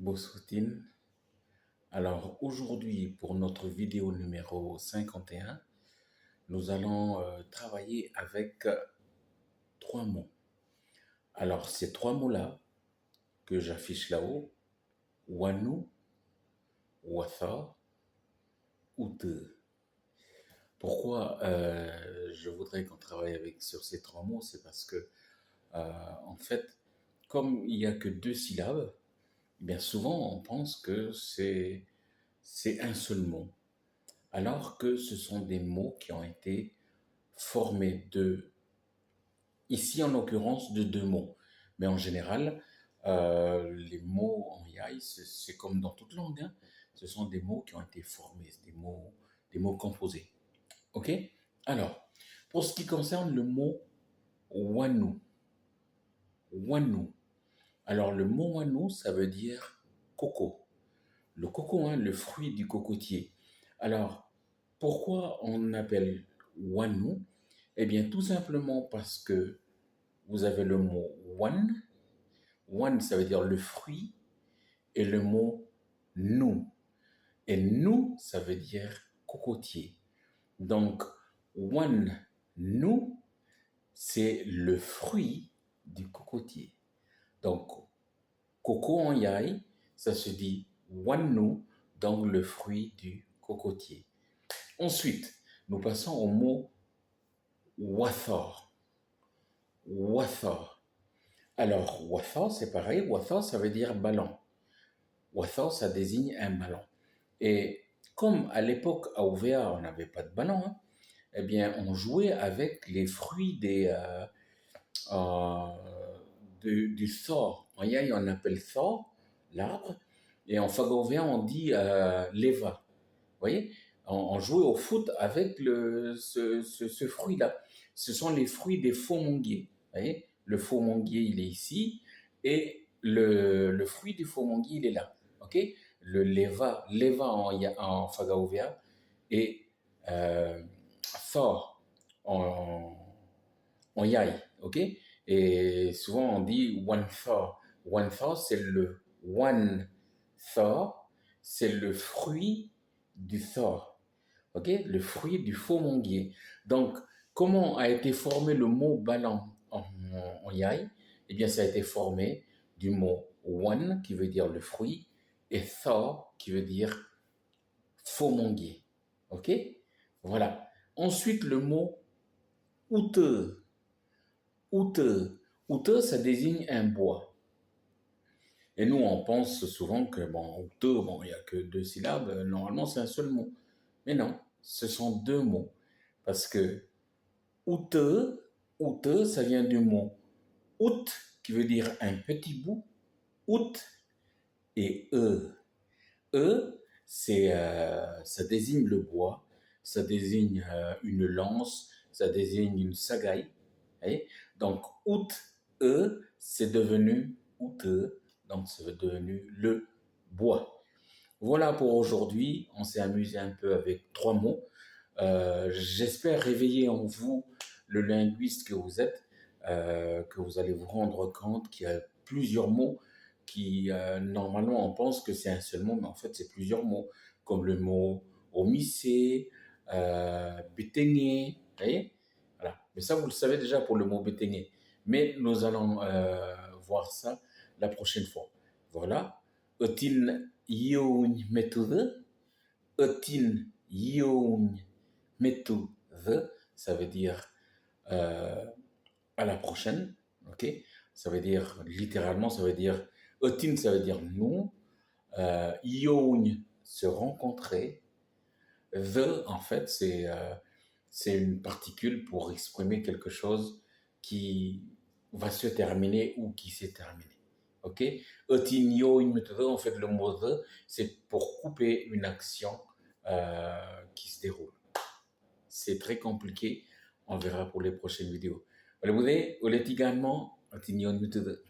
Bosroutine. Alors aujourd'hui, pour notre vidéo numéro 51, nous allons travailler avec trois mots. Alors ces trois mots-là que j'affiche là-haut, Wanu, Watha, Ute. Pourquoi je voudrais qu'on travaille sur ces trois mots? C'est parce que, en fait, comme il n'y a que deux syllabes, bien souvent on pense que c'est un seul mot. Alors que ce sont des mots qui ont été formés ici en l'occurrence, de deux mots. Mais en général, les mots en yai, c'est comme dans toute langue, hein, ce sont des mots qui ont été formés, des mots composés. OK? Alors, pour ce qui concerne le mot wanu, wanu. Alors, le mot wanu, ça veut dire coco. Le coco, hein, le fruit du cocotier. Alors, pourquoi on appelle wanu? Eh bien, tout simplement parce que vous avez le mot wan. Wan, ça veut dire le fruit, et le mot nu. Et nu, ça veut dire cocotier. Donc, wan nu, c'est le fruit du cocotier. Donc, coco en yai, ça se dit wan nu, donc le fruit du cocotier. Ensuite, nous passons au mot watha. Watha. Alors, watha, c'est pareil. Watha, ça veut dire ballon. Watha, ça désigne un ballon. Et comme à l'époque à Ouvéa, on n'avait pas de ballon, hein, eh bien, on jouait avec les fruits du thor. En yai, on appelle thor, l'arbre, et en fagaouvéa, on dit leva. Vous voyez, on jouait au foot avec ce fruit-là. Ce sont les fruits des faux-monguiers. Vous voyez, le faux-monguier, il est ici, et le fruit du faux-monguier, il est là. OK? Le leva en fagaouvéa, et thor en yai. OK? Et souvent, on dit one thor. One thor, c'est le one thor, c'est le fruit du thor. OK? Le fruit du faux-monguier. Donc, comment a été formé le mot ballon en yai? Eh bien, ça a été formé du mot one, qui veut dire le fruit, et thor, qui veut dire faux-monguier. OK? Voilà. Ensuite, le mot ute. Ute. Ute, ça désigne un bois. Et nous, on pense souvent que, bon, ute, bon, il n'y a que deux syllabes, normalement, c'est un seul mot. Mais non, ce sont deux mots. Parce que ute, ça vient du mot out, qui veut dire un petit bout, out, et ça désigne le bois, ça désigne une lance, ça désigne une sagaille. Voyez? Donc, out, c'est devenu out, donc c'est devenu le bois. Voilà pour aujourd'hui. On s'est amusé un peu avec trois mots. J'espère réveiller en vous le linguiste que vous êtes, que vous allez vous rendre compte qu'il y a plusieurs mots qui, normalement, on pense que c'est un seul mot, mais en fait, c'est plusieurs mots, comme le mot omissé, béteigné, vous voyez? Voilà. Mais ça, vous le savez déjà pour le mot béteigné. Mais nous allons voir ça la prochaine fois. Voilà. Otin youn méthode. Otin youn méthode. Ça veut dire à la prochaine. Ok? Ça veut dire, littéralement, ça veut dire, otin, ça veut dire nous. Youn, se rencontrer. En fait, c'est une particule pour exprimer quelque chose qui va se terminer ou qui s'est terminé. OK? Otinyo, une méthode, en fait, le mot the, c'est pour couper une action qui se déroule. C'est très compliqué. On verra pour les prochaines vidéos. Oleh, également, otinyo, une méthode.